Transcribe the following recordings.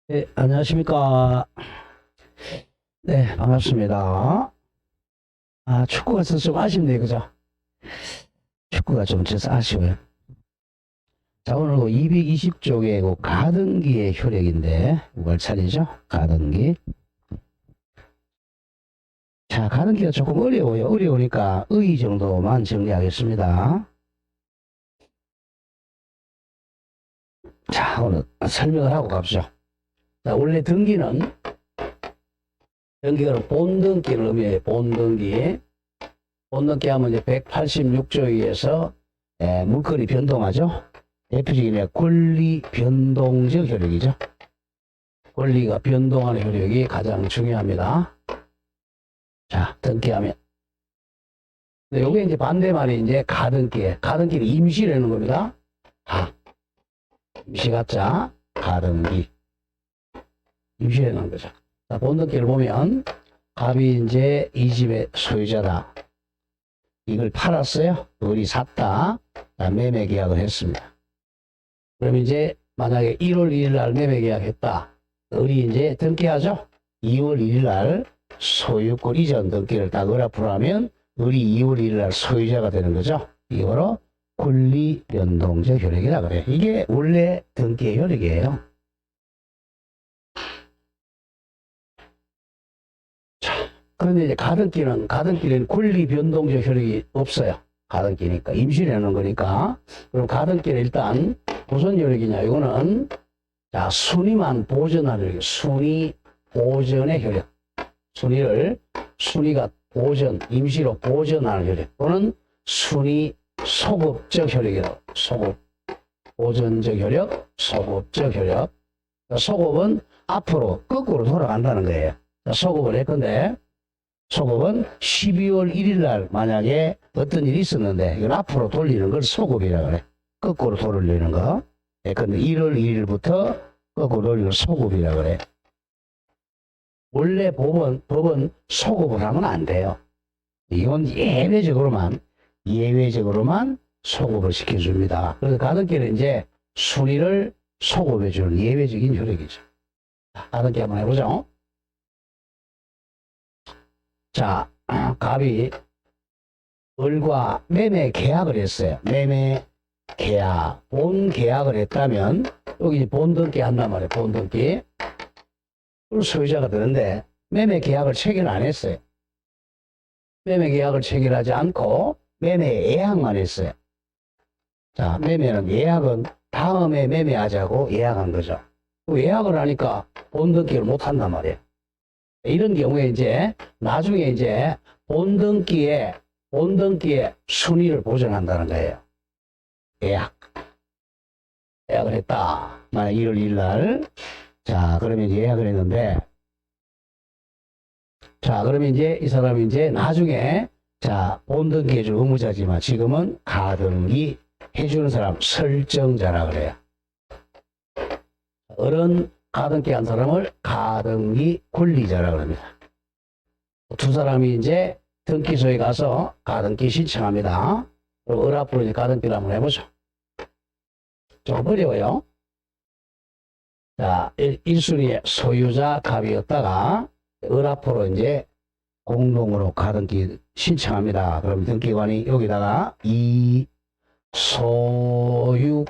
네, 안녕하십니까. 네, 반갑습니다. 아, 축구가 있어서 좀 아쉽네요. 그죠? 축구가 좀 있어서 아쉬워요. 자, 오늘 220쪽의 가등기의 효력인데, 뭘 차리죠? 가등기. 자, 가등기가 조금 어려워요. 어려우니까 의 정도만 정리하겠습니다. 자, 오늘 설명을 하고 갑시죠. 자, 원래 등기가 본등기를 의미해요. 본등기. 본등기 하면 이제 186조에 의해서 물건이 변동하죠. 대표적인 권리 변동적 효력이죠. 권리가 변동하는 효력이 가장 중요합니다. 자, 등기하면. 요게 이제 반대말이 이제 가등기. 가등기는 임시라는 겁니다. 임시 가짜, 가등기. 임시라는 거죠. 자, 본등기를 보면, 갑이 이제 이 집의 소유자다. 이걸 팔았어요. 을이 샀다. 매매 계약을 했습니다. 그럼 이제 만약에 1월 1일 날 매매 계약했다. 을이 이제 등기하죠. 2월 1일 날 소유권 이전 등기를 딱 을앞으로 하면 을이 2월 1일 날 소유자가 되는 거죠. 이거로 권리 변동적 효력이라 그래요. 이게 원래 등기의 효력이에요. 자, 그런데 이제 가등기는 권리 변동적 효력이 없어요. 가등기니까 임시라는 거니까. 그럼 가등기는 일단 무슨 효력이냐? 이거는 자, 순위만 보전하는 효력. 순위 보전의 효력. 순위가 보전, 임시로 보전하는 효력. 또는 순위 소급적 효력이라고. 소급. 보전적 효력, 소급적 효력. 소급은 앞으로 거꾸로 돌아간다는 거예요. 소급을 했건데, 소급은 12월 1일 날 만약에 어떤 일이 있었는데, 이걸 앞으로 돌리는 걸 소급이라고 그래. 거꾸로 돌리는 거. 근데 1월 1일부터 거꾸로 돌리는 걸 소급이라고 그래. 원래 법은 소급을 하면 안 돼요. 이건 예외적으로만 소급을 시켜줍니다. 그래서 가등기는 이제 순위를 소급해주는 예외적인 효력이죠. 가등기 한번 해보죠. 자, 갑이 을과 매매 계약을 했어요. 매매 계약, 본 계약을 했다면 여기 본등기 한단 말이에요. 본등기. 소유자가 되는데 매매 계약을 체결 안 했어요. 매매 계약을 체결하지 않고 매매 예약만 했어요. 자, 예약은 다음에 매매하자고 예약한 거죠. 예약을 하니까 본등기를 못 한단 말이에요. 이런 경우에 이제 나중에 이제 본등기에 순위를 보존한다는 거예요. 예약을 했다. 만약 1월 1일 날. 자, 그러면 예약을 했는데, 자, 그러면 이제 이 사람이 이제 나중에, 자, 본등기 해줄 의무자지만 지금은 가등기 해주는 사람 설정자라 그래요. 을은 가등기 한 사람을 가등기 권리자라 그럽니다. 두 사람이 이제 등기소에 가서 가등기 신청합니다. 그럼 을 앞으로 이제 가등기를 한번 해보죠. 좀 어려워요. 자, 1순위의 소유자 갑이었다가 을 앞으로 이제 공동으로 가등기 신청합니다. 그럼 등기관이 여기다가 이 소유권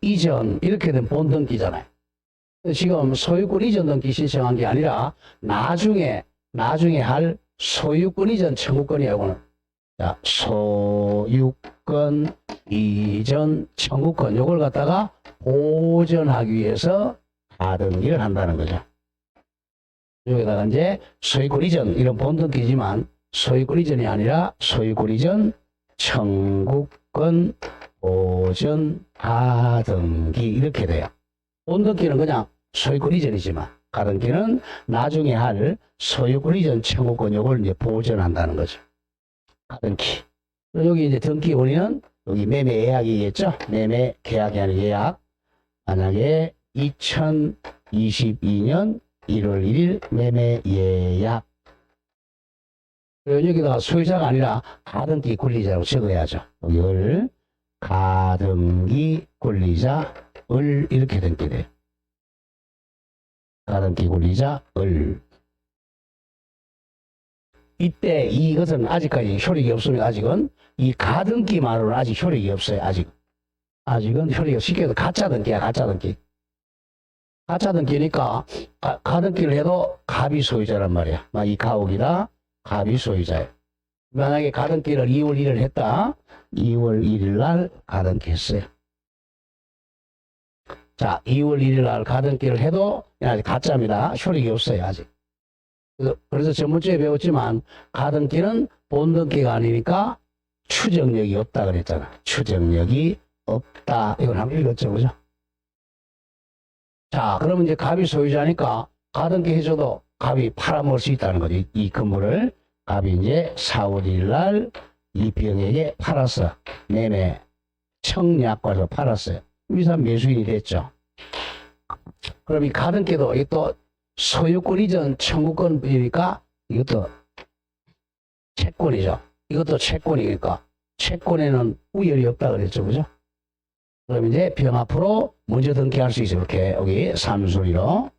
이전 이렇게 된 본등기잖아요. 지금 소유권 이전 등기 신청한 게 아니라 나중에 할 소유권 이전 청구권이에요. 이거는. 자, 소유권 이전 청구권 요걸 갖다가 보전하기 위해서 가등기를 한다는 거죠. 여기다가 이제 소유권 이전 이런 본등기지만 소유권 이전이 아니라 소유권 이전 청구권 보전 가등기 이렇게 돼요. 본등기는 그냥 소유권 이전이지만 가등기는 나중에 할 소유권 이전 청구권 요걸 이제 보전한다는 거죠. 가등기. 여기 이제 등기 원인은 여기 매매 예약이겠죠. 매매 계약이 아니라 예약. 만약에 2022년 1월 1일 매매 예약. 여기다가 소유자가 아니라 가등기 권리자라고 적어야죠. 여기를 가등기 권리자 을 이렇게 등기돼요. 가등기 굴리자 을. 이때 이것은 아직까지 효력이 없습니다. 아직은 이 가등기만으로는 아직 효력이 없어요. 아직은 효력이 쉽게 가짜등기야. 가짜등기. 가짜등기니까 가등기를 해도 갑이 소유자란 말이야. 이 가옥이다. 갑이 소유자예요. 만약에 가등기를 2월 1일 했다. 2월 1일 날 가등기 했어요. 자, 2월 1일 날 가등기를 해도 아직 가짜입니다. 효력이 없어요. 아직. 그래서 전번주에 배웠지만 가등기는 본등기가 아니니까 추정력이 없다 그랬잖아. 추정력이 없다. 이걸 한번 읽었죠. 그죠? 자, 그러면 이제 갑이 소유자니까 가등기 해줘도 갑이 팔아먹을 수 있다는 거지. 이 건물을 갑이 이제 4월 1일 날 이병에게 팔았어. 매매 청약과서 팔았어요. 이 사람 매수인이 됐죠. 그럼 이 가등기도 이것도 소유권 이전 청구권이니까 이것도 채권이죠. 이것도 채권이니까 채권에는 우열이 없다 그랬죠. 그죠? 그럼 이제 병 앞으로 먼저 등기할 수 있어요. 이렇게 여기 3순위로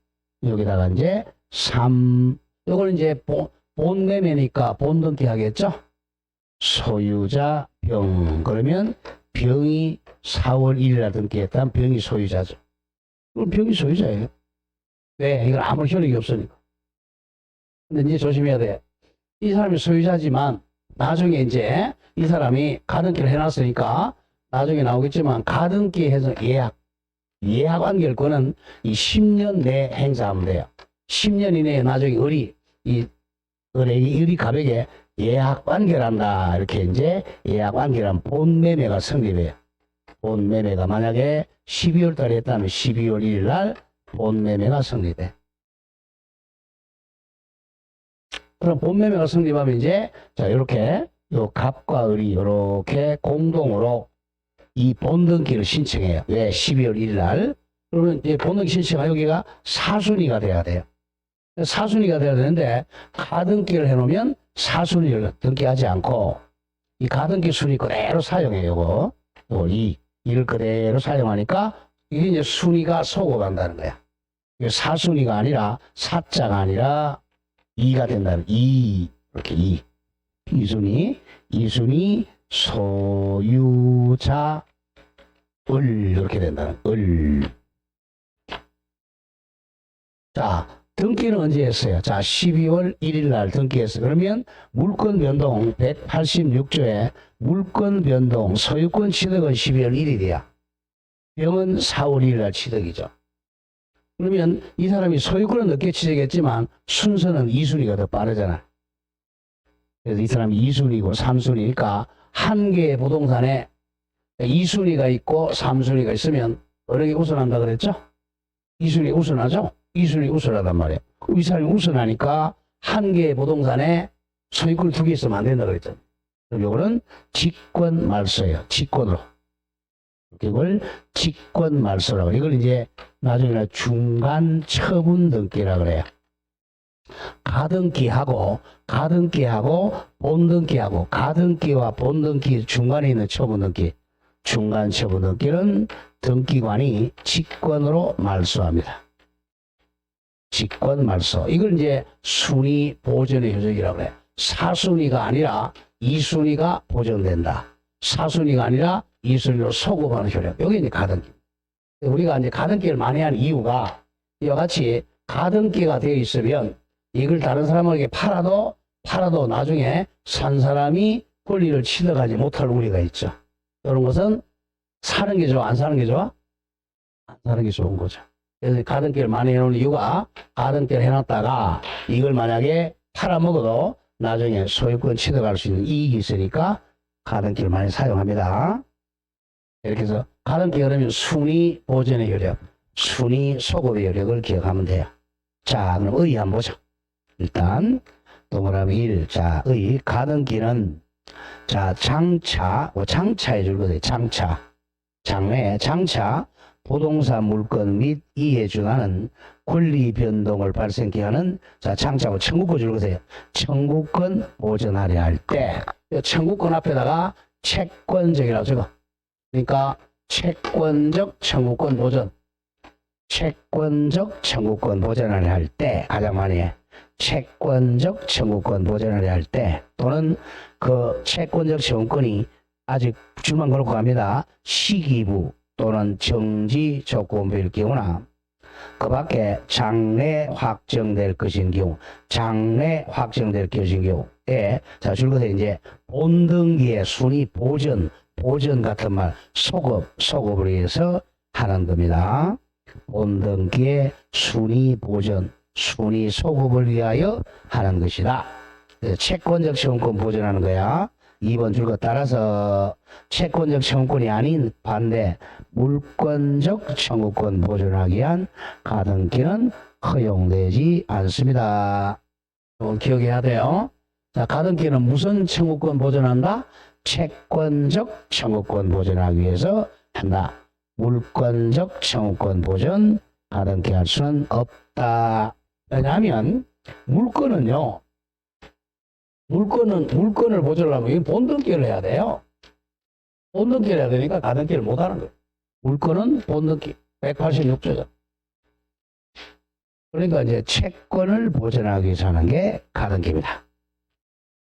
여기다가 이제 3 이거는 이제 본매매니까 본등기 하겠죠. 소유자 병 그러면 병이 4월 1일 날 등기했다면 병이 소유자죠. 그럼 병이 소유자예요. 왜? 이건 아무 효력이 없으니까. 근데 이제 조심해야 돼. 이 사람이 소유자지만 나중에 이제 이 사람이 가등기를 해놨으니까 나중에 나오겠지만 가등기 해서 예약 완결권은 이 10년 내에 행사하면 돼요. 10년 이내에 나중에 을이 갑에게 예약 완결한다. 이렇게 이제 예약 완결한 본매매가 성립해요. 본매매가 만약에 12월 달에 했다면 12월 1일 날 본매매가 성립해. 그럼 본매매가 성립하면 이제 자 이렇게 요 갑과 을이 이렇게 공동으로 이 본등기를 신청해요. 왜? 12월 1일 날. 그러면 이제 본등기 신청하 여기가 사순위가 돼야 돼요. 사순위가 돼야 되는데 가등기를 해놓으면 사순위를 등기하지 않고 이 가등기 순위 그대로 사용해요. 요거 이를 그대로 사용하니까 이게 이제 순위가 소급한다는 거야. 이게 사순위가 아니라 사자가 아니라 이가 된다는 이렇게 이순위 소유자 을 이렇게 된다는 을. 자 등기는 언제 했어요? 자 12월 1일 날 등기했어요. 그러면 물권 변동 186조에 물권 변동 소유권 취득은 12월 1일이야. 병은 4월 1일 날 취득이죠. 그러면 이 사람이 소유권은 늦게 취득했지만 순서는 2순위가 더 빠르잖아. 그래서 이 사람이 2순위고 3순위니까 한 개의 부동산에 2순위가 있고 3순위가 있으면 어느 게 우선한다 그랬죠? 2순위 우선하죠? 2순위 우선하단 말이에요. 이 사람이 우선하니까 한 개의 부동산에 소유권 2개 있으면 안 된다 그랬죠. 그럼 이거는 직권 말소예요. 직권으로. 이걸 직권 말소라고. 이걸 이제 나중에 중간 처분 등기라 그래요. 가등기하고 본등기하고 가등기와 본등기 중간에 있는 처분 등기. 중간 처분 등기는 등기관이 직권으로 말소합니다. 직권 말소. 이걸 이제 순위 보전의 효력이라고 해요. 사순위가 아니라 2순위가 보전된다. 사순위가 아니라 2순위로 소급하는 효력. 여기 이제 가등기. 우리가 이제 가등기를 많이 하는 이유가 이와 같이 가등기가 되어 있으면 이걸 다른 사람에게 팔아도 나중에 산 사람이 권리를 취득하지 못할 우려가 있죠. 이런 것은 사는 게 좋아? 안 사는 게 좋아? 안 사는 게 좋은 거죠. 그래서 가등기를 많이 해놓은 이유가 가등기를 해놨다가 이걸 만약에 팔아먹어도 나중에 소유권 취득할 수 있는 이익이 있으니까 가등기를 많이 사용합니다. 이렇게 해서 가등기가 그러면 순위 보전의 효력, 순위 소급의 효력을 기억하면 돼요. 자, 그럼 의 한번 보죠. 일단 동그라미 1. 자, 의 가등기는 자 장차해 줄 거예요. 장차 부동산 물건 및 이에 준하는 권리 변동을 발생케 하는 자 장차고 청구권 줄 거세요. 청구권 보전하려 할 때 청구권 앞에다가 채권적이라고 적어. 그러니까 채권적 청구권 보전. 채권적 청구권 보전을 할 때 가장 많이 해. 채권적 청구권 보전을 할 때 또는 그 채권적 청구권이 아직 줄만 걸고 갑니다. 시기부 또는 정지 조건부일 경우나 그 밖에 장래 확정될 것인 경우, 장래 확정될 것인 경우에, 자, 줄거서 이제 본등기의 순위 보전 같은 말, 소급을 위해서 하는 겁니다. 본등기의 순위 보전, 순위 소급을 위하여 하는 것이다. 채권적 청구권 보전하는 거야. 2번 줄거 따라서 채권적 청구권이 아닌 반대 물권적 청구권 보존하기 위한 가등기는 허용되지 않습니다. 기억해야 돼요. 자, 가등기는 무슨 청구권 보존한다? 채권적 청구권 보존하기 위해서 한다. 물권적 청구권 보존 가등기 할 수는 없다. 왜냐하면 물권은요. 물건을 보존하려면 본등기를 해야 돼요. 본등기를 해야 되니까 가등기를 못 하는 거예요. 물건은 본등기 186조죠. 그러니까 이제 채권을 보존하기 위해서 하는 게 가등기입니다.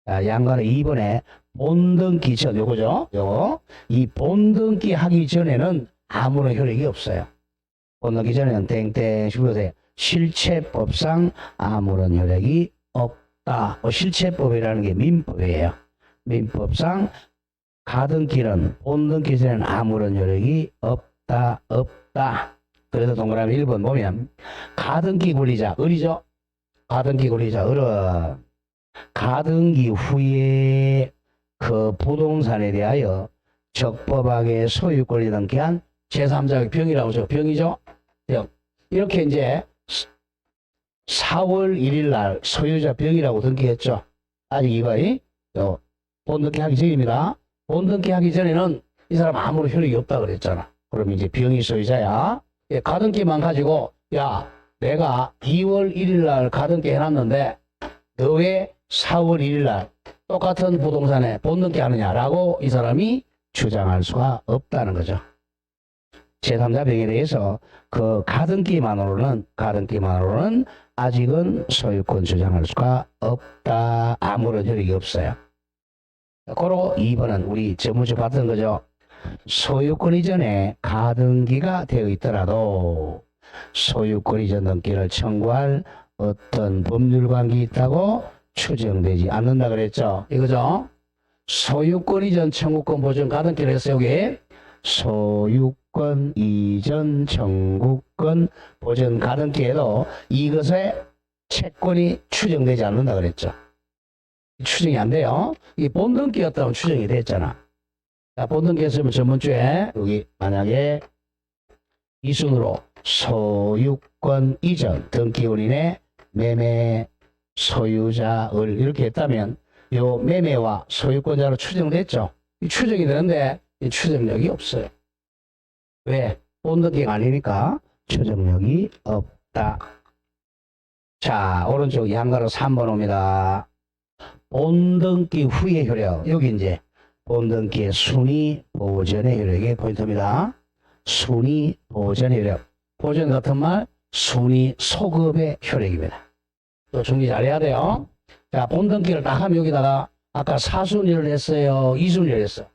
자, 양가는 2번에 본등기 전 요거죠. 요거. 이 본등기 하기 전에는 아무런 효력이 없어요. 본등기 전에는 땡땡 줄여서 실체법상 아무런 효력이 없다. 실체법이라는 게 민법이에요. 민법상 가등기는 본등기 전에는 아무런 효력이 없다. 그래서 동그라미 1번 보면 가등기 권리자 을이죠. 가등기 권리자 을은 가등기 후에 그 부동산에 대하여 적법하게 소유권을 등기한 제3자의 병이라고 하죠. 병이죠. 병. 이렇게 이제 4월 1일 날 소유자 병이라고 등기했죠. 아직 이거이 본등기 하기 전입니다. 본등기 하기 전에는 이 사람 아무런 효력이 없다 그랬잖아. 그럼 이제 병이 소유자야. 가등기만 가지고 야 내가 2월 1일 날 가등기 해놨는데 너 왜 4월 1일 날 똑같은 부동산에 본등기 하느냐라고 이 사람이 주장할 수가 없다는 거죠. 제3자 병에 대해서 그 가등기만으로는 아직은 소유권 주장할 수가 없다. 아무런 효력이 없어요. 고로 2번은 우리 저번주 봤던 거죠. 소유권 이전에 가등기가 되어 있더라도 소유권 이전 등기를 청구할 어떤 법률 관계 있다고 추정되지 않는다 그랬죠. 이거죠. 소유권 이전 청구권 보존 가등기를 했어요. 여기 소유권 이전 청구권 보존 가등기에도 이것의 채권이 추정되지 않는다 그랬죠. 추정이 안 돼요. 이 본등기였다면 추정이 됐잖아. 자, 본등기 했으면 전번주에 여기 만약에 이 순으로 소유권 이전 등기원인의 매매 소유자을 이렇게 했다면 요 매매와 소유권자로 추정됐죠. 이 추정이 되는데 이 추정력이 없어요. 왜? 본등기가 아니니까 추정력이 없다. 자, 오른쪽 양가로 3번 옵니다. 본등기 후의 효력. 여기 이제 본등기의 순위 보전의 효력이 포인트입니다. 순위 보전의 효력. 보전 같은 말 순위 소급의 효력입니다. 또 정리 잘해야 돼요. 자, 본등기를 딱 하면 여기다가 아까 4순위를 했어요. 2순위를 했어요.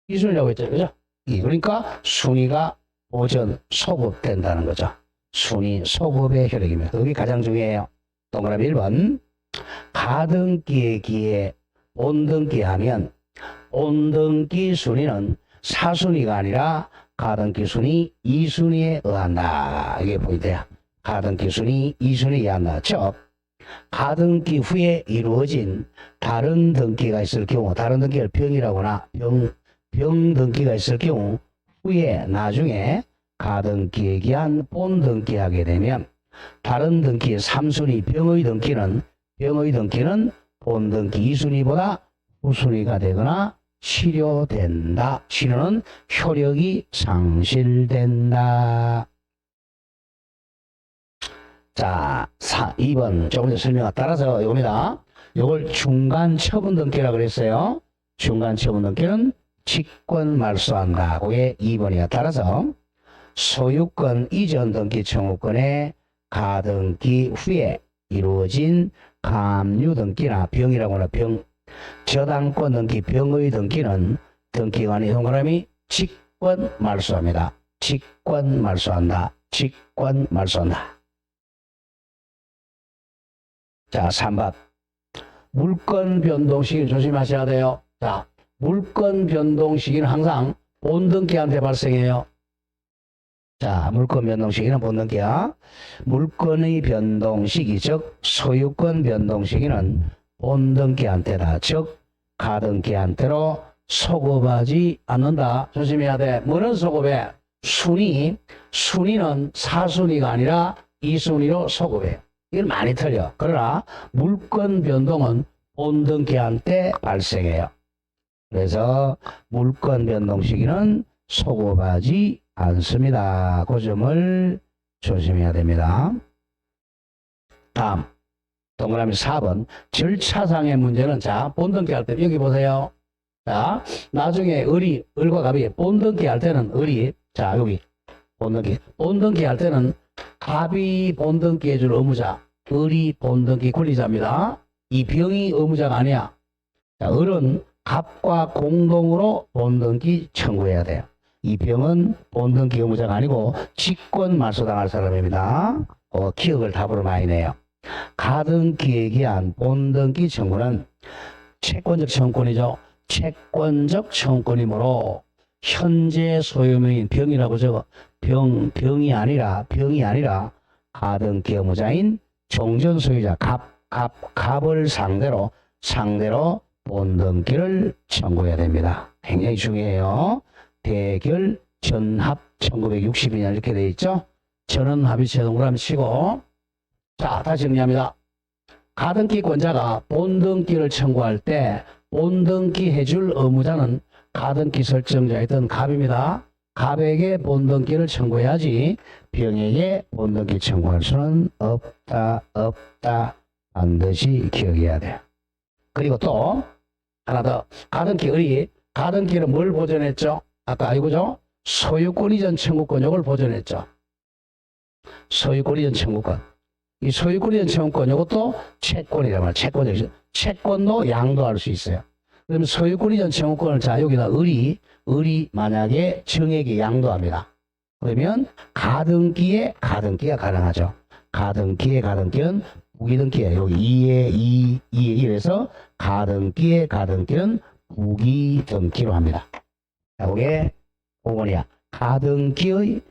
2순위라고 했죠. 그죠? 그러니까 순위가 보전 소급된다는 거죠. 순위 소급의 효력입니다. 여기 가장 중요해요. 동그라미 1번. 가등기에 기해 본등기 하면 본등기 순위는 4순위가 아니라 가등기 순위 2순위에 의한다. 이게 포인트야. 가등기 순위 2순위에 의한다. 즉 가등기 후에 이루어진 다른 등기가 있을 경우, 다른 등기를 병이라거나 병 등기가 있을 경우 후에 나중에 가등기에 기한 본등기 하게 되면 다른 등기 3순위 병의 등기는 본등기 2순위보다 후순위가 되거나 실효된다. 실효는 효력이 상실된다. 자, 2번 조금 전에 설명에 따라서 이겁니다. 이걸 중간 처분 등기라고 그랬어요. 중간 처분 등기는 직권 말소한다. 그게 2번이야. 따라서 소유권 이전 등기 청구권의 가등기 후에 이루어진 감유 등기나 병이라고 하는 병, 저당권 등기, 병의 등기는 등기관이 동그라미 직권 말소합니다. 직권 말소한다. 직권 말소한다. 자, 3번. 물권 변동 시기를 조심하셔야 돼요. 자, 물권 변동 시기는 항상 본등기한테 발생해요. 자, 물권 변동 시기는 본등기야. 물권의 변동 시기, 즉 소유권 변동 시기는 본등기한테다. 즉 가등기한테로 소급하지 않는다. 조심해야 돼. 뭐는 소급해? 순위는 4순위가 아니라 2순위로 소급해요. 이건 많이 틀려. 그러나 물권 변동은 본등기한테 발생해요. 그래서 물권 변동 시기는 소급하지 않습니다. 그 점을 조심해야 됩니다. 다음 동그라미 4번 절차상의 문제는 자 본등기 할 때 여기 보세요. 자 나중에 을과 갑이 본등기 할 때는 을이 자 여기 본등기 할 때는 갑이 본등기 해줄 의무자, 을이 본등기 권리자입니다. 이 병이 의무자가 아니야. 자, 을은 갑과 공동으로 본등기 청구해야 돼요. 이 병은 본등기 의무자가 아니고 직권 말소당할 사람입니다. 기억을 답으로 많이 내요. 가등기에 기한 본등기 청구는 채권적 청구권이죠. 채권적 청구권이므로 현재 소유명인 병이라고 적어. 병이 아니라 가등기 의무자인 종전 소유자 갑을 상대로 본등기를 청구해야 됩니다. 굉장히 중요해요. 대결 전합 1962년 이렇게 되어 있죠. 전원 합의체 동그라미 치고 자 다시 정리합니다. 가등기권자가 본등기를 청구할 때 본등기 해줄 의무자는 가등기 설정자이던 갑입니다. 갑에게 본등기를 청구해야지 병에게 본등기 청구할 수는 없다. 반드시 기억해야 돼요. 그리고 또 하나 더 가등기는 뭘 보전했죠? 아까 이거죠? 소유권 이전 청구권 요걸 보전했죠. 소유권 이전 청구권. 이 소유권 이전 청구권 요것도 채권이란 말이에요. 채권도 양도할 수 있어요. 그러면 소유권 이전 청구권을 자 여기다 을이 만약에 정에게 양도합니다. 그러면 가등기가 가능하죠. 가등기는 부기등기예요. 여기 2의 1에서 가등기는 부기등기로 합니다. 자, 그게 5번이야. 가등기에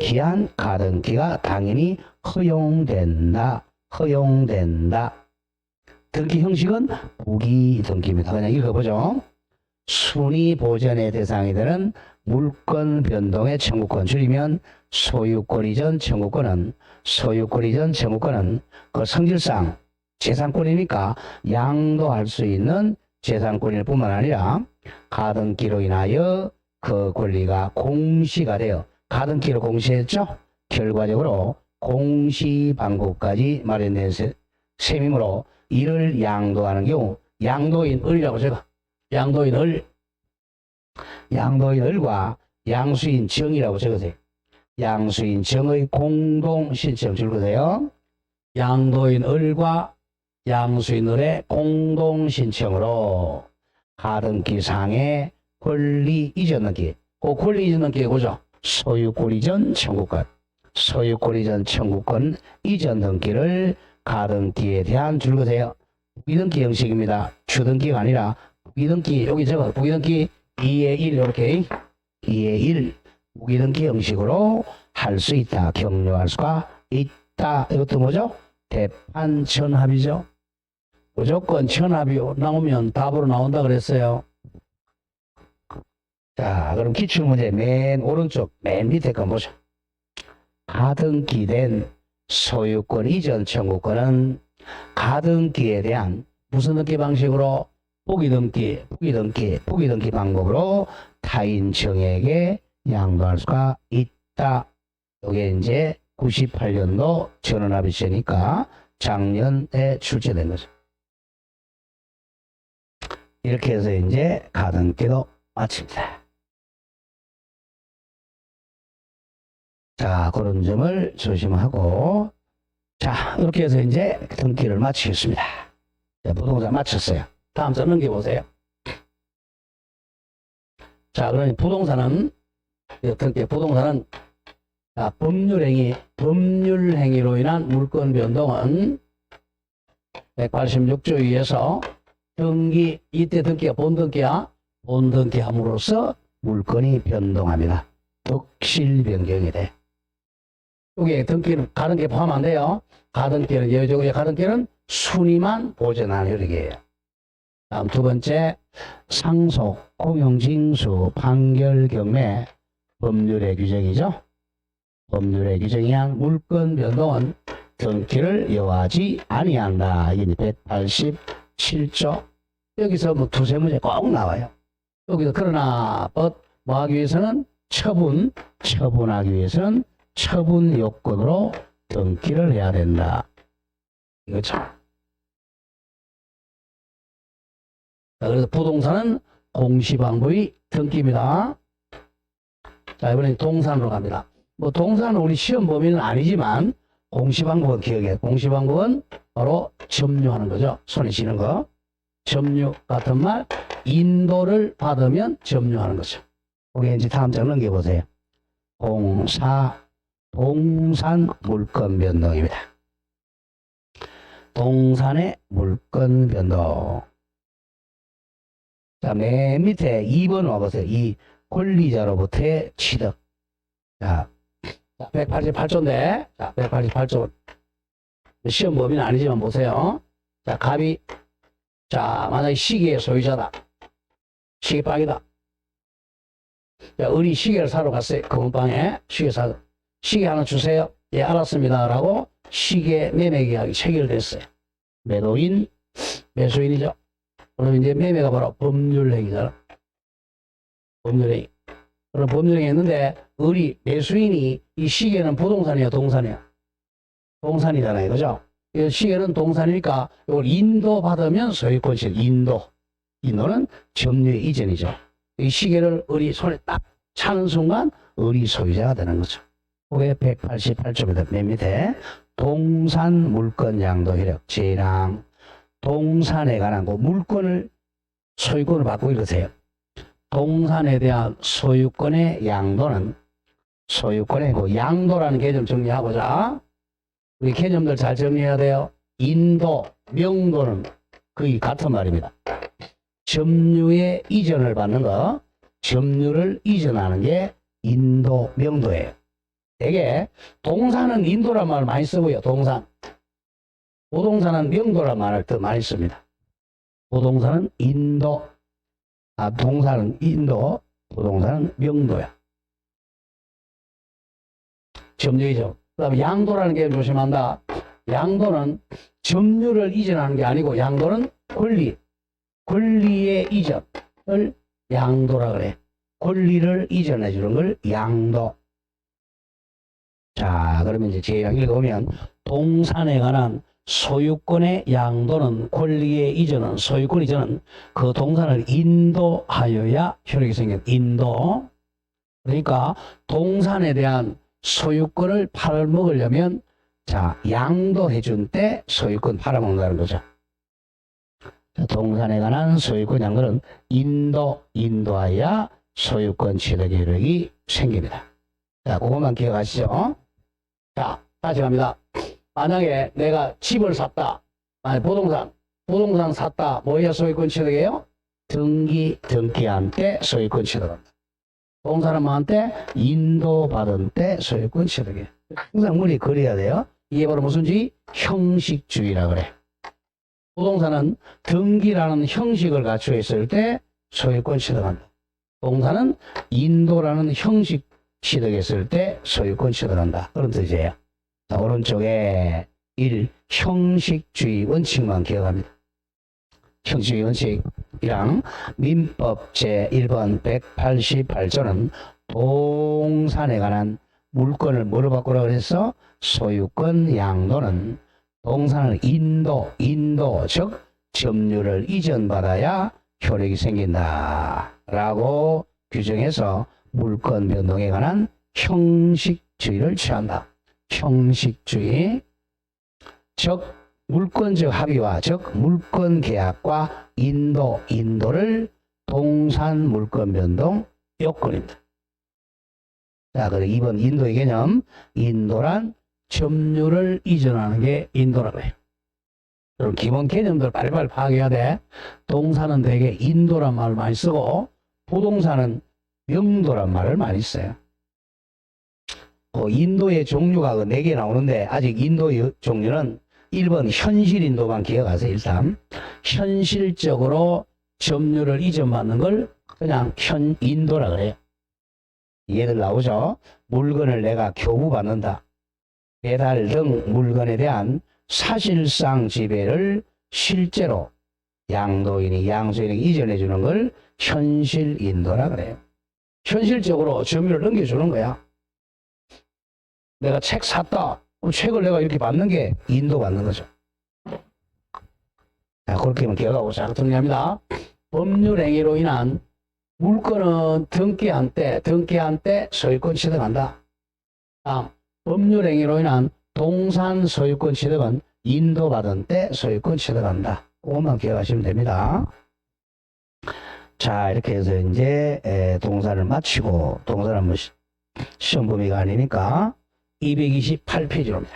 기한 가등기가 당연히 허용된다. 등기 형식은 부기등기입니다. 그냥 읽어보죠. 순위 보전의 대상이 되는 물권 변동의 청구권 줄이면 소유권 이전 청구권은 그 성질상 재산권이니까 양도할 수 있는 재산권일 뿐만 아니라 가등기로 인하여 그 권리가 공시가 되어 가등기로 공시했죠. 결과적으로 공시방법까지 마련된 셈이므로 이를 양도하는 경우 양도인 을이라고 제가 양도인 을과 양수인 정이라고 적으세요. 양수인 정의 공동 신청 적으세요. 양도인 을과 양수인 을의 공동 신청으로 가등기상의 권리 이전 등기. 그 권리 이전 등기가 뭐죠? 소유권 이전 청구권 이전 등기를 가등기에 대한 줄거세요. 부기등기 형식입니다. 주등기가 아니라 부기등기 여기 적어. 부기등기 2의 1 이렇게 2의 1 부기등기 형식으로 할 수 있다. 격려할 수가 있다. 이것도 뭐죠? 대판 전합이죠. 무조건 전합이 나오면 답으로 나온다 그랬어요. 자, 그럼 기출문제 맨 오른쪽 맨 밑에 거 보죠. 가등기된 소유권 이전 청구권은 가등기에 대한 무슨 등기 방식으로 부기등기 방법으로 타인 정에게 양도할 수가 있다. 이게 이제 98년도 전원합의체니까 작년에 출제된 거죠. 이렇게 해서 이제 가등기도 마칩니다. 자, 그런 점을 조심하고. 자, 이렇게 해서 이제 등기를 마치겠습니다. 자, 부동산 마쳤어요. 다음 장 넘겨보세요. 자, 그러니 부동산은, 등기, 부동산은, 자, 법률행위로 인한 물권 변동은 186조 2에서 등기, 이때 등기가 본등기야, 본등기함으로써 물권이 변동합니다. 덕실 변경이 돼. 여기에 등기는 가등기 포함 안 돼요. 가등기는, 여기에 가등기는 순위만 보존하는 효력이에요. 다음 두 번째, 상속, 공용징수, 판결, 경매, 법률의 규정이죠. 법률의 규정에 의한 물권 변동은 등기를 여하지 아니한다. 이게 187조. 여기서 뭐 두세 문제 꼭 나와요. 여기서 그러나 뭐 하기 위해서는 처분하기 위해서는 처분 요건으로 등기를 해야 된다. 이거죠. 자, 그래서 부동산은 공시방법이 등기입니다. 자, 이번엔 동산으로 갑니다. 뭐 동산은 우리 시험 범위는 아니지만 공시방법은 기억해. 공시방법은 바로 점유하는 거죠. 손에 쥐는 거. 점유 같은 말, 인도를 받으면 점유하는 거죠. 거기에 이제 다음 장 넘겨보세요. 동산 물권 변동입니다. 동산의 물권 변동. 자, 맨 밑에 2번 와보세요. 이 권리자로부터의 취득. 자, 188조인데, 자, 188조. 시험 범위는 아니지만 보세요. 자, 갑이, 자, 만약에 시계의 소유자다. 시계빵이다. 자, 을이 시계를 사러 갔어요. 금은방에 시계 하나 주세요. 예, 알았습니다. 라고 시계 매매 계약이 체결됐어요. 매도인, 매수인이죠. 그럼 이제 매매가 바로 법률행위잖아. 법률행위. 그럼 법률행위 했는데, 매수인이 이 시계는 부동산이야, 동산이야? 동산이잖아요. 그죠? 이 시계는 동산이니까 이걸 인도받으면 소유권 실, 인도는 점유의 이전이죠. 이 시계를 손에 딱 차는 순간 소유자가 되는 거죠. 그게 188조입니다. 맨 밑에 동산 물권 양도 효력, 제랑 동산에 관한 그 물권을 소유권을 받고 읽으세요. 동산에 대한 소유권의 양도는 소유권의 그 양도라는 개념 정리하고자 우리 개념들 잘 정리해야 돼요. 인도, 명도는 거의 같은 말입니다. 점유의 이전을 받는 거, 점유를 이전하는 게 인도, 명도예요. 되게 동산은 인도란 말을 많이 쓰고요. 동산. 부동산은 명도란 말을 더 많이 씁니다. 부동산은 인도, 동산은 인도, 부동산은 명도야. 점유이죠. 그 다음에 양도라는 게 조심한다. 양도는 점유를 이전하는 게 아니고 양도는 권리의 이전을 양도라 그래. 권리를 이전해 주는 걸 양도. 자, 그러면 이제 제가 읽어보면 동산에 관한 소유권의 양도는 권리의 이전은 소유권 이전은 그 동산을 인도하여야 효력이 생긴 인도. 그러니까 동산에 대한 소유권을 팔아먹으려면 자, 양도해 준 때 소유권 팔아먹는다는 거죠. 자, 동산에 관한 소유권 양도는 인도하여야 소유권 취득의 효력이 생깁니다. 자, 그것만 기억하시죠. 자, 다시 갑니다. 만약에 내가 집을 샀다. 아니, 부동산 샀다. 뭐야 소유권 취득이에요? 등기한 때 소유권 취득합니다. 동산은 뭐한 때? 인도받은 때 소유권 취득이에요. 항상 문이 그려야 돼요. 이게 바로 무슨 주의? 형식주의라 그래. 부동산은 등기라는 형식을 갖추어 있을 때 소유권 취득한다. 동산은 인도라는 형식 취득했을 때 소유권 취득한다. 그런 뜻이에요. 자, 오른쪽에 1. 형식주의 원칙만 기억합니다. 형식주의 원칙이랑 민법 제1번 188조는 동산에 관한 물권을 뭐로 바꾸라고 그랬어? 소유권 양도는 동산을 인도 즉 점유를 이전받아야 효력이 생긴다 라고 규정해서 물권 변동에 관한 형식 형식주의를 취한다. 형식주의. 즉 물권적 합의와 즉 물권계약과 인도를 동산 물권 변동 요건입니다. 자, 그리고 2번 인도의 개념. 인도란 점유를 이전하는 게 인도라고 해요. 그럼 기본 개념들 빨리빨리 파악해야 돼. 동사는 대개 인도란 말을 많이 쓰고 부동산은 명도란 말을 많이 써요. 인도의 종류가 4개 나오는데 아직 인도의 종류는 1번 현실 인도만 기억하세요. 일단 현실적으로 점유를 이전받는 걸 그냥 인도라 그래요. 얘들 나오죠. 물건을 내가 교부받는다. 배달 등 물건에 대한 사실상 지배를 실제로 양도인이 양수인에게 이전해 주는 걸 현실 인도라 그래요. 현실적으로 점유를 넘겨주는 거야. 내가 책 샀다. 그럼 책을 내가 이렇게 받는 게 인도받는 거죠. 자, 그렇게 기억하고 잘 정리합니다. 법률행위로 인한 물건은 등기한 때 소유권 취득한다. 다음, 법률행위로 인한 동산 소유권 취득은 인도받은 때 소유권 취득한다. 그것만 기억하시면 됩니다. 자, 이렇게 해서 이제 동사를 마치고, 동사는 뭐 시험 범위가 아니니까 228페이지로입니다.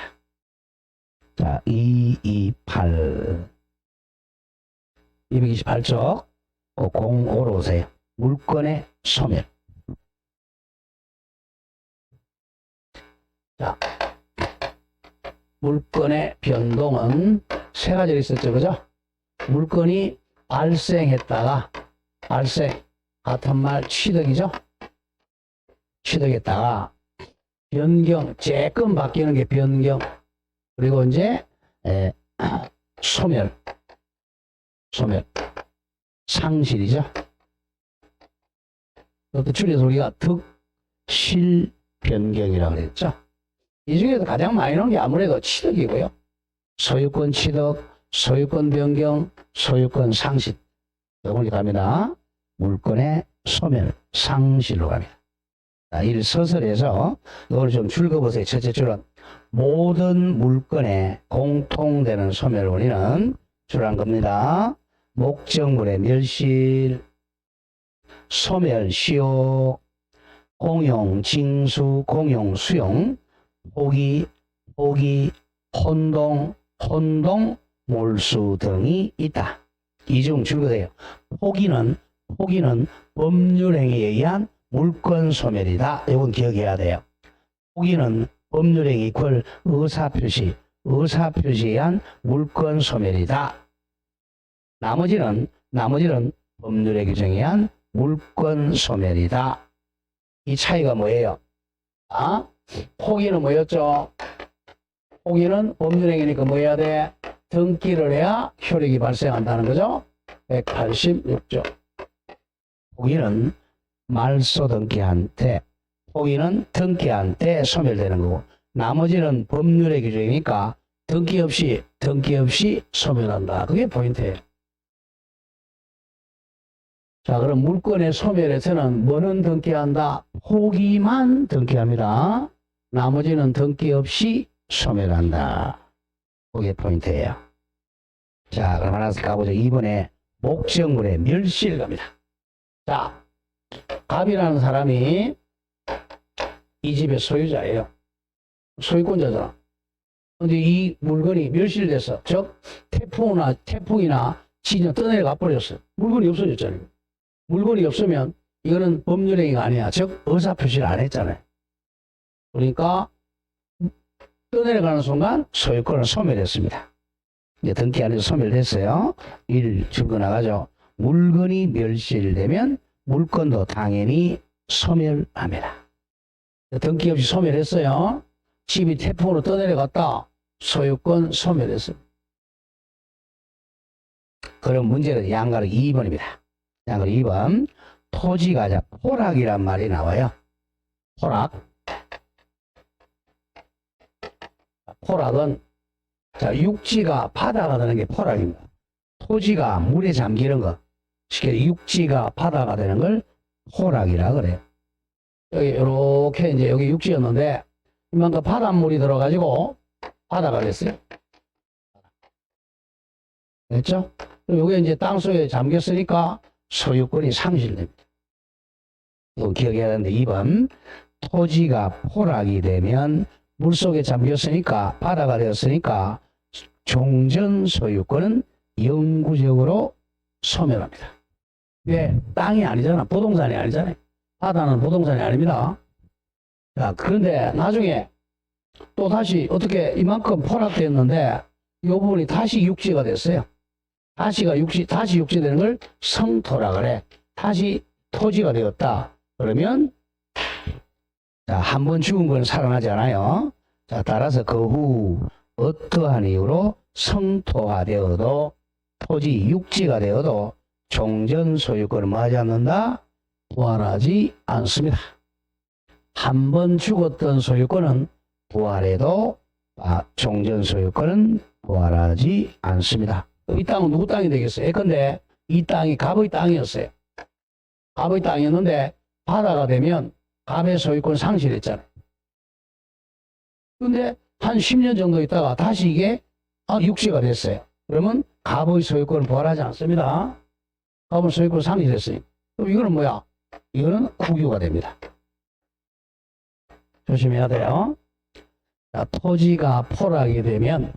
자, 228쪽 05로 오세요. 물건의 소멸. 자, 물건의 변동은 3가지로 있었죠, 그죠? 물건이 발생했다가, 같은 말 취득이죠? 취득했다가, 변경, 조금 바뀌는 게 변경. 그리고 이제, 소멸. 상실이죠? 이것도 줄여서 우리가 득실 변경이라고 그랬죠? 이 중에서 가장 많이 나오는 게 아무래도 취득이고요. 소유권 취득, 소유권 변경, 소유권 상실. 이걸 갑니다. 물건의 소멸, 상실로 갑니다. 자, 이 서술에서 이걸 좀 줄거보세요. 첫째 줄은 모든 물건에 공통되는 소멸 원인은 줄한 겁니다. 목적물의 멸실, 소멸, 시효, 공용, 징수, 공용, 수용, 포기, 혼동, 몰수 등이 있다. 이중 줄거세요. 포기는 법률행위에 의한 물권 소멸이다. 이건 기억해야 돼요. 포기는 법률행위 이퀄 의사표시에 의한 물권 소멸이다. 나머지는 법률의 규정에 의한 물권 소멸이다. 이 차이가 뭐예요? 포기는 뭐였죠? 포기는 법률행위니까 뭐 해야 돼? 등기를 해야 효력이 발생한다는 거죠? 186조. 포기는 말소 등기한 때, 포기는 등기한 때 소멸되는 거고, 나머지는 법률의 규정이니까 등기 없이 소멸한다. 그게 포인트예요. 자, 그럼 물건의 소멸에서는 뭐는 등기한다? 포기만 등기합니다. 나머지는 등기 없이 소멸한다. 그게 포인트예요. 자, 그럼 하나씩 가보죠. 이번에 목적물의 멸실 갑니다. 자, 갑이라는 사람이 이 집의 소유자예요. 소유권자잖아. 근데 이 물건이 멸실돼서, 즉 태풍이나 지진이 떠내려가 버렸어요. 물건이 없어졌잖아요. 물건이 없으면 이거는 법률행위가 아니야. 즉 의사표시를 안 했잖아요. 그러니까 떠내려가는 순간 소유권을 소멸했습니다. 이제 등기 안에서 소멸됐어요. 1 줄거 나가죠. 물건이 멸실되면 물건도 당연히 소멸합니다. 등기 없이 소멸했어요. 집이 태풍으로 떠내려갔다. 소유권 소멸했습니다. 그럼 문제는 양가로 2번입니다. 양가로 2번. 토지가자 포락이란 말이 나와요. 포락은 자, 육지가 바다가 되는 게 포락입니다. 토지가 물에 잠기는 거, 쉽게 육지가 바다가 되는 걸 포락이라 그래요. 여기 이렇게 이제 여기 육지였는데 이만큼 바닷물이 들어가지고 바다가 됐어요. 됐죠? 그리고 이게 이제 땅속에 잠겼으니까 소유권이 상실됩니다. 이거 기억해야 되는데 2번 토지가 포락이 되면 물속에 잠겼으니까 바다가 되었으니까 종전 소유권은 영구적으로 소멸합니다. 이게 땅이 아니잖아. 부동산이 아니잖아요. 바다는 부동산이 아닙니다. 자, 그런데 나중에 또 다시 어떻게 이만큼 포락됐는데 이 부분이 다시 육지가 됐어요. 다시 육지되는 걸 성토라 그래. 다시 토지가 되었다. 그러면 자, 한 번 죽은 건 살아나지 않아요. 자, 따라서 그 후 어떠한 이유로 성토화되어도 토지 육지가 되어도 종전 소유권을 뭐하지 않는다? 부활하지 않습니다. 한 번 죽었던 소유권은 부활해도 종전 소유권은 부활하지 않습니다. 이 땅은 누구 땅이 되겠어요? 예컨대 이 땅이 갑의 땅이었어요. 갑의 땅이었는데 바다가 되면 갑의 소유권 상실했잖아요. 근데 한 10년 정도 있다가 다시 이게 육지가 됐어요. 그러면 갑의 소유권은 부활하지 않습니다. 갑의 소유권 상실했어요. 그럼 이거는 뭐야? 이거는 국유가 됩니다. 조심해야 돼요. 자, 토지가 포락이 되면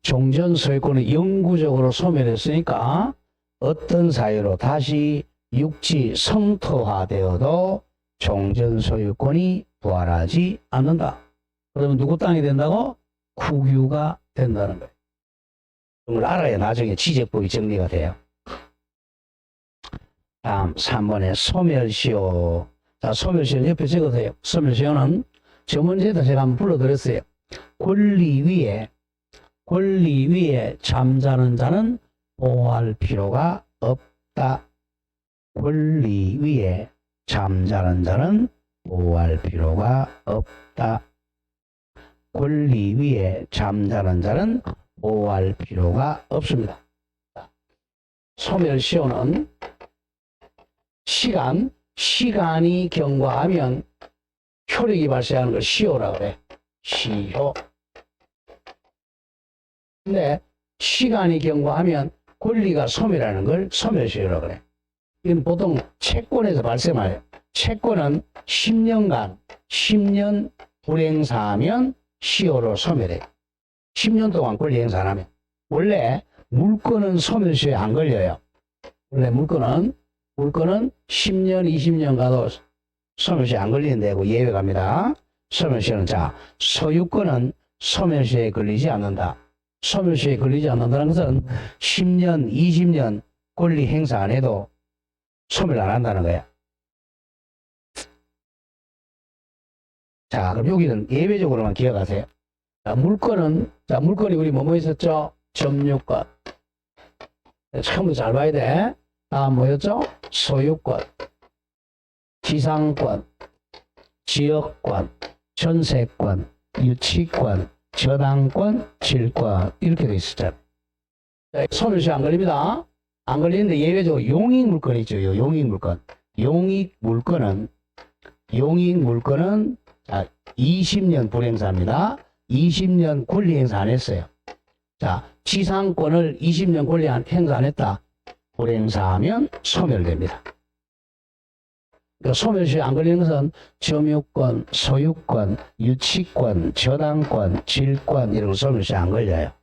종전 소유권이 영구적으로 소멸했으니까 어떤 사유로 다시 육지 성토화되어도 종전 소유권이 부활하지 않는다. 그러면 누구 땅이 된다고? 국유가 된다는 거예요. 그걸 알아야 나중에 지적법이 정리가 돼요. 다음 3번에 소멸시효. 자, 소멸시효는 옆에 적어서요. 소멸시효는 저문제에다 제가 한번 불러드렸어요. 권리 위에 잠자는 자는 보호할 필요가 없다. 권리 위에 잠자는 자는 보호할 필요가 없다. 권리 위에 잠자는 자는 보호할 필요가 없습니다. 소멸시효는 시간이 경과하면 효력이 발생하는 걸 시효라고 그래. 시효. 근데 시간이 경과하면 권리가 소멸하는 걸 소멸시효라고 그래. 이건 보통 채권에서 발생해요. 채권은 10년 불행사하면 시효로 소멸해요. 10년 동안 권리 행사 안 하면. 원래 물건은 소멸시효에 안 걸려요. 원래 물건은 10년, 20년 가도 소멸시효에 안 걸리는 데고 예외 갑니다. 소멸시효는 자, 소유권은 소멸시효에 걸리지 않는다. 소멸시효에 걸리지 않는다는 것은 10년, 20년 권리 행사 안 해도 소멸 안 한다는 거야. 자, 그럼 여기는 예외적으로만 기억하세요. 자, 물건이 우리 뭐뭐 있었죠? 점유권. 처음부터 잘 봐야 돼. 다음 뭐였죠? 소유권, 지상권, 지역권, 전세권, 유치권, 저당권, 질권 이렇게 돼 있었잖아요. 소멸시효 안 걸립니다. 안 걸리는데 예외적으로 용익물건이 있죠. 용익물건. 용익물건은 자, 20년 불행사입니다. 20년 권리 행사 안 했어요. 자, 지상권을 20년 권리 행사 안 했다. 불행사하면 소멸됩니다. 그러니까 소멸시효 안 걸리는 것은 점유권, 소유권, 유치권, 저당권, 질권 이런 거 소멸시효 안 걸려요.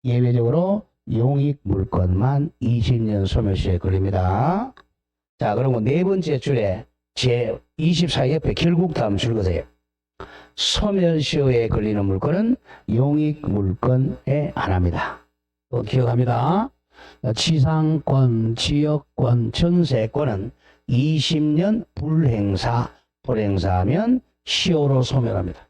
예외적으로 용익물건만 20년 소멸시효에 걸립니다. 자, 그리고 네 번째 줄에 제 24 옆에 결국 다음 줄 거세요. 소멸시효에 걸리는 물건은 용익물건에 한합니다. 또 기억합니다. 지상권, 지역권, 전세권은 20년 불행사하면 시효로 소멸합니다.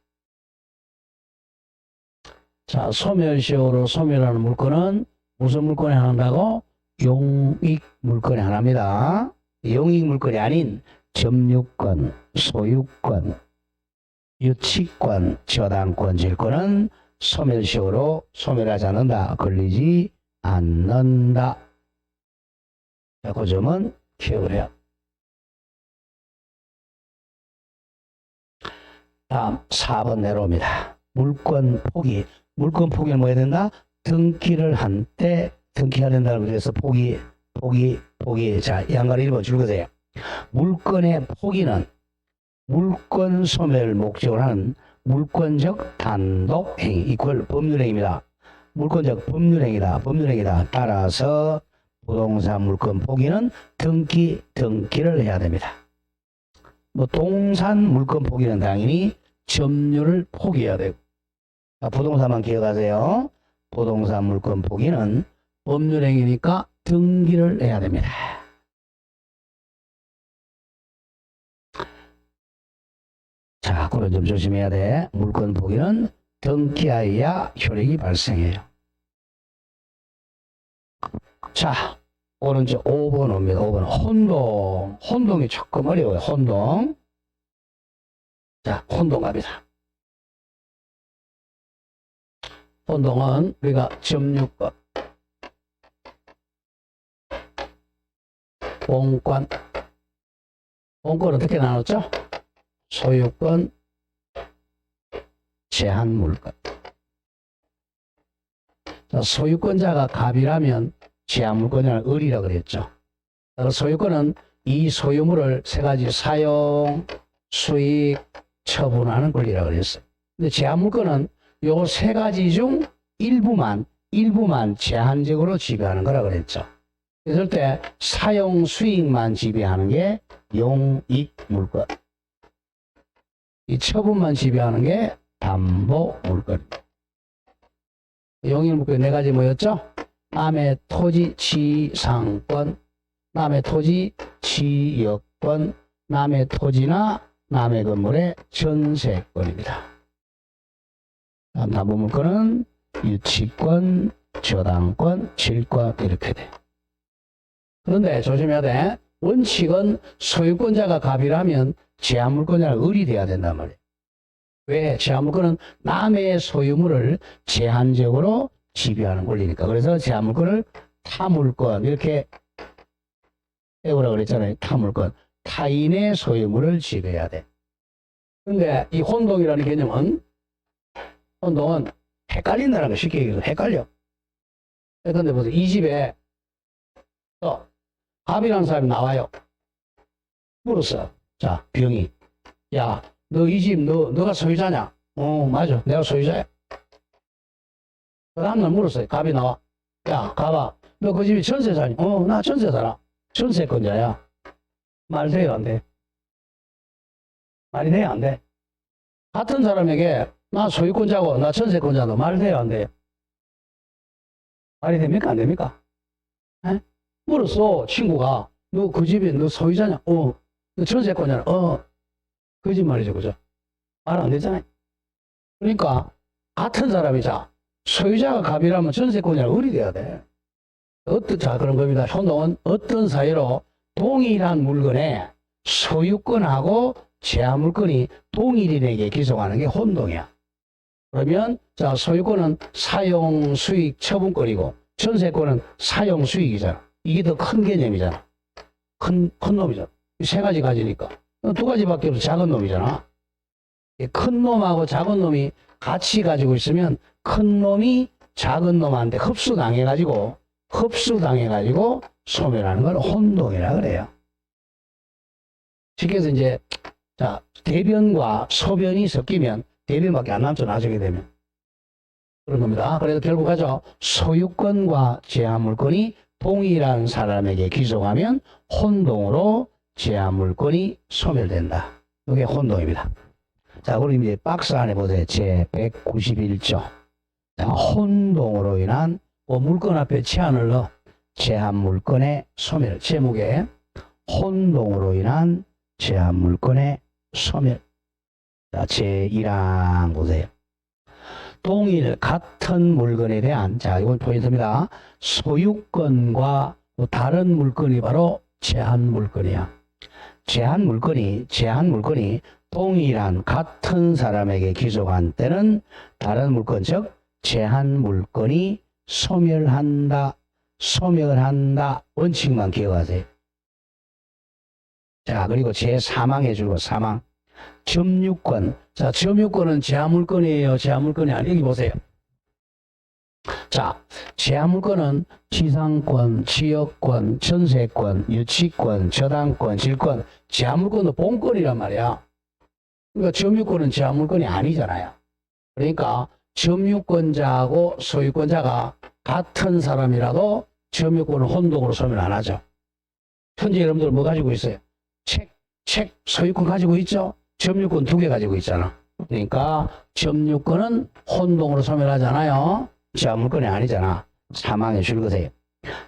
자, 소멸시효로 소멸하는 물건은 무슨 물건에 한한다고? 용익물건에 한합니다. 용익물건이 아닌 점유권, 소유권, 유치권, 저당권, 질권은 소멸시효로 소멸하지 않는다. 걸리지 않는다. 자, 그 점은 기억을 해요. 다음 4번 내려옵니다. 물권 포기. 물권 포기는 뭐 해야 된다? 등기를 한 때 등기해야 된다는 거죠. 그래서 포기. 자, 이 한가를 읽어줄 거세요. 물권의 포기는 물권 소멸을 목적으로 하는 물권적 단독 행위 이퀄 법률행위입니다. 물권적 법률행위다. 따라서 부동산 물권 포기는 등기를 해야 됩니다. 뭐 동산 물권 포기는 당연히 점유를 포기해야 되고. 자, 부동산만 기억하세요. 부동산 물권 포기는 법률행위니까 등기를 해야 됩니다. 자, 그런 점 조심해야 돼. 물권 포기는 등기하여야 효력이 발생해요. 자, 오른쪽 5번 옵니다. 5번 혼동이 조금 어려워요. 혼동. 자, 혼동 갑니다. 혼동은 우리가 점유권, 본권 어떻게 나눴죠? 소유권, 제한물권. 자, 소유권자가 갑이라면 제한물권자는 을이라고 그랬죠. 소유권은 이 소유물을 세 가지 사용, 수익, 처분하는 권리라고 그랬어요. 근데 제한물권은 요 세 가지 중 일부만 제한적으로 지배하는 거라고 그랬죠. 그럴 때 사용 수익만 지배하는 게 용익물권. 이 처분만 지배하는 게 담보물권. 용익물권 네 가지 뭐였죠? 남의 토지 지상권, 남의 토지 지역권, 남의 토지나 남의 건물의 전세권입니다. 다음 담보물권은 유치권, 저당권, 질권 이렇게 돼. 그런데 조심해야 돼. 원칙은 소유권자가 갑이라면 제한물권자는 을이 돼야 된단 말이에요. 왜? 제한물권은 남의 소유물을 제한적으로 지배하는 권리니까. 그래서 제한물권을 타물권 이렇게 배우라고 그랬잖아요. 타물권. 타인의 소유물을 지배해야 돼. 근데 이 혼동이라는 개념은 헷갈린다는 거 쉽게 얘기해서 헷갈려. 근데 보세요. 이 집에 갑이라는 사람이 나와요. 물었어. 자, 병이. 야, 너 이 집, 너가 소유자냐? 맞아. 내가 소유자야. 그 다음날 물었어요. 갑이 나와. 야, 갑아. 너 그 집이 전세 사니? 나 전세 살아. 전세권자야. 말 돼요, 안 돼? 말이 돼요, 안 돼? 같은 사람에게 나 소유권자고 나 전세권자도 말 돼요, 안 돼요? 말이 됩니까, 안 됩니까? 에? 물었어, 친구가. 너 그 집에 너 소유자냐? 너 전세권자냐? 거짓말이죠, 그죠? 말 안 되잖아요. 그러니까 같은 사람이자 소유자가 갑이라면 전세권자가 을이 돼야 돼. 자, 그런 겁니다. 혼동은 어떤 사유로 동일한 물건에 소유권하고 제한물권이 동일인에게 기속하는 게 혼동이야. 그러면 자, 소유권은 사용 수익 처분권이고 전세권은 사용 수익이잖아. 이게 더 큰 개념이잖아. 큰 놈이잖아. 세 가지 가지니까. 두 가지밖에 없어. 작은 놈이잖아. 큰 놈하고 작은 놈이 같이 가지고 있으면 큰 놈이 작은 놈한테 흡수당해가지고 소멸하는 걸 혼동이라 그래요. 쉽게 해서 이제 자, 대변과 소변이 섞이면 대변밖에 안 남죠. 나중에 되면. 그런 겁니다. 그래서 결국 하죠. 소유권과 제한물권이 동일한 사람에게 기속하면 혼동으로 제한물권이 소멸된다. 이게 혼동입니다. 자, 그럼 이제 박스 안에 보세요. 제 191조. 자, 혼동으로 인한 물권 앞에 제한을 넣어. 제한물권의 소멸. 제목에 혼동으로 인한 제한물권의 소멸. 자, 제1항 보세요. 동일 같은 물건에 대한, 자, 이건 포인트입니다. 소유권과 또 다른 물건이 바로 제한물건이야. 제한물건이 동일한 같은 사람에게 기속한 때는 다른 물건, 즉 제한물건이 소멸한다. 원칙만 기억하세요. 자, 그리고 제3항 해주고 3항. 점유권. 자, 점유권은 제한물권이에요. 제한물권이 아니에요. 여기 보세요. 자, 제한물권은 지상권, 취역권, 전세권, 유치권, 저당권, 질권, 제한물권도 본권이란 말이야. 그러니까 점유권은 제한물권이 아니잖아요. 그러니까 점유권자하고 소유권자가 같은 사람이라도 점유권을 혼동으로 소멸 안 하죠. 현재 여러분들 뭐 가지고 있어요? 책 소유권 가지고 있죠? 점유권 2개 가지고 있잖아. 그러니까 점유권은 혼동으로 소멸하잖아요. 제한물권이 아니잖아. 사망의 줄거세요.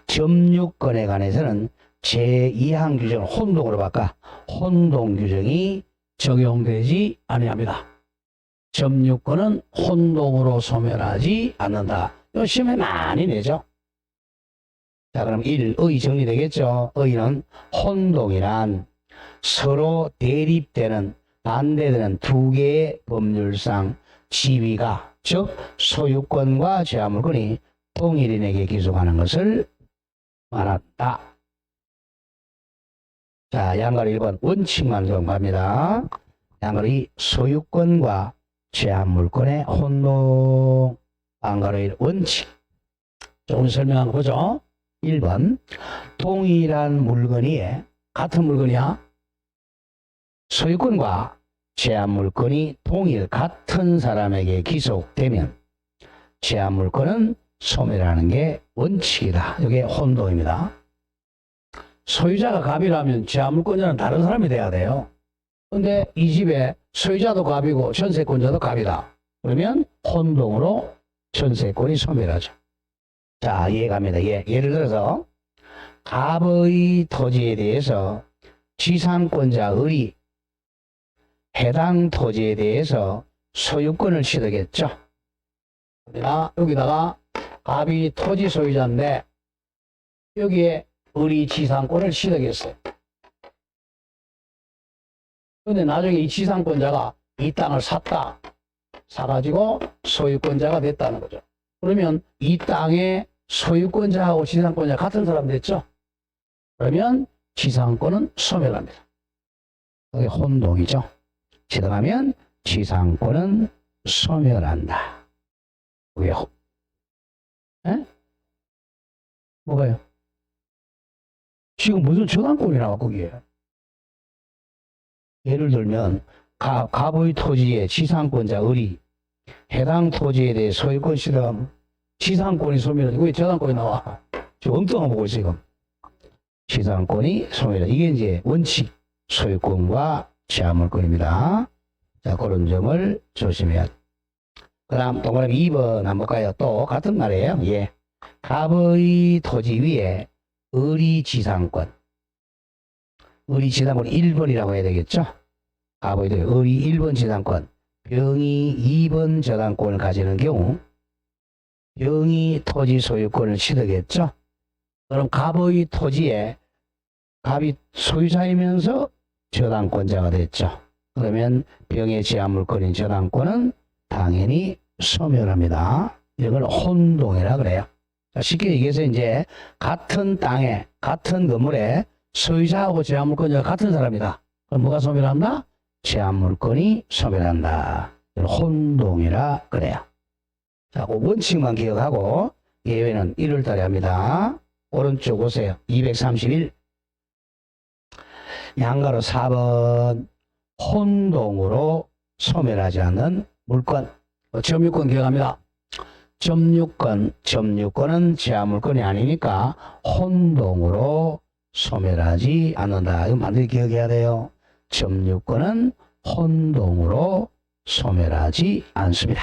점유권에 관해서는 제2항 규정을 혼동으로 바꿔 혼동 규정이 적용되지 아니합니다. 점유권은 혼동으로 소멸하지 않는다. 이거 시험에 많이 내죠. 자, 그럼 1, 의 정리되겠죠? 의는 혼동이란 서로 대립되는 반대되는 두 개의 법률상 지위가 즉 소유권과 제한물권이 동일인에게 기속하는 것을 말한다. 자, 양가로 1번 원칙만 적용합니다. 양가로 2 소유권과 제한물권의 혼동. 양가로 1 원칙. 조금 설명한 거 보죠. 1번 동일한 물건이 같은 물건이야. 소유권과 제한물권이 동일 같은 사람에게 기속되면 제한물권은 소멸하는 게 원칙이다. 이게 혼동입니다. 소유자가 갑이라면 제한물권자는 다른 사람이 돼야 돼요. 근데 이 집에 소유자도 갑이고 전세권자도 갑이다. 그러면 혼동으로 전세권이 소멸하죠. 자, 이해갑니다. 예를 들어서 갑의 토지에 대해서 지상권자의 해당 토지에 대해서 소유권을 취득했죠. 여기다가 갑이 토지 소유자인데 여기에 을이 지상권을 취득했어요. 근데 나중에 이 지상권자가 이 땅을 샀다. 사가지고 소유권자가 됐다는 거죠. 그러면 이 땅의 소유권자하고 지상권자 같은 사람 됐죠? 그러면 지상권은 소멸합니다. 그게 혼동이죠. 취득하면 지상권은 소멸한다. 그게 뭐가요? 지금 무슨 저당권이 나와 거기에? 예를 들면 갑의 토지의 지상권자 을이 해당 토지에 대해 소유권 취득하면 지상권이 소멸하지. 왜 저당권이 나와? 지금 엉뚱한 거 보고 있어요. 지금. 지상권이 소멸하지. 이게 이제 원칙 소유권과 제한물권입니다. 자, 그런 점을 조심해야 돼. 그 다음 동그라미 2번 한번 볼까요? 또 같은 말이에요. 예. 갑의 토지 위에 을이 지상권. 을이 지상권 1번이라고 해야 되겠죠? 갑의 토지 을이 1번 지상권. 병이 2번 저당권을 가지는 경우 병이 토지 소유권을 취득했죠? 그럼 갑의 토지에 갑이 소유자이면서 저당권자가 됐죠. 그러면 병의 제한물권인 저당권은 당연히 소멸합니다. 이걸 혼동이라 그래요. 자, 쉽게 얘기해서 이제 같은 땅에 같은 건물에 소유자하고 제한물권자가 같은 사람이다. 그럼 뭐가 소멸한다? 제한물권이 소멸한다. 이걸 혼동이라 그래요. 자, 그 원칙만 기억하고 예외는 1월 달에 합니다. 오른쪽 보세요. 231. 양가로 4번 혼동으로 소멸하지 않는 물권. 점유권 기억합니다. 점유권은 제한물권이 아니니까 혼동으로 소멸하지 않는다. 이건 반드시 기억해야 돼요. 점유권은 혼동으로 소멸하지 않습니다.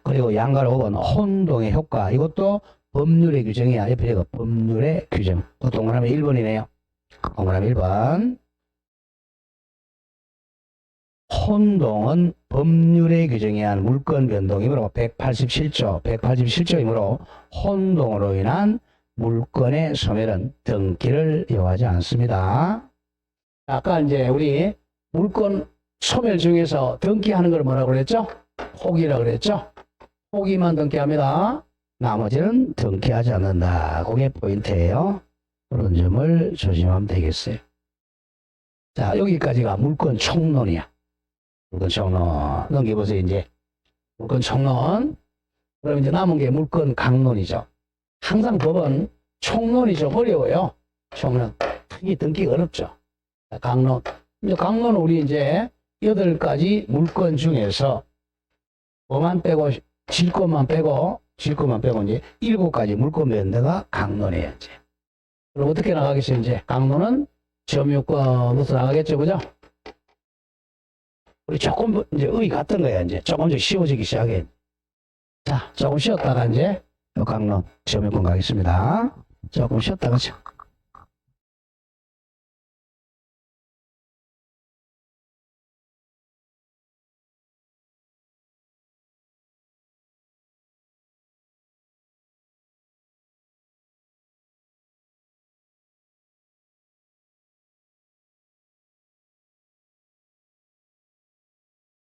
그리고 양가로 5번 혼동의 효과. 이것도 법률의 규정이야. 옆에 이거 법률의 규정. 또 동그라미 1번이네요. 동그라미 1번. 혼동은 법률의 규정에 의한 물권 변동이므로 187조이므로 혼동으로 인한 물권의 소멸은 등기를 요하지 않습니다. 아까 이제 우리 물권 소멸 중에서 등기하는 걸 뭐라고 그랬죠? 포기라고 그랬죠? 포기만 등기합니다. 나머지는 등기하지 않는다. 그게 포인트예요. 그런 점을 조심하면 되겠어요. 자, 자, 여기까지가 물권 총론이야. 물권 총론. 넘겨보세요, 이제. 물권 총론. 그럼 이제 남은 게 물권 강론이죠. 항상 법은 총론이 좀 어려워요. 총론. 특히 등기가 어렵죠. 자, 강론. 이제 강론은 우리 이제 8가지 물권 중에서 뭐만 빼고, 질권만 빼고 이제 7가지 물권 면대가 강론이에요, 이제. 그럼 어떻게 나가겠어요, 이제? 강론은 점유권부터 나가겠죠, 그죠? 우리 조금 이제 의 같은 거야, 이제. 조금씩 쉬워지기 시작해. 자, 조금 쉬었다가 이제 강론 점유권 가겠습니다. 조금 쉬었다가.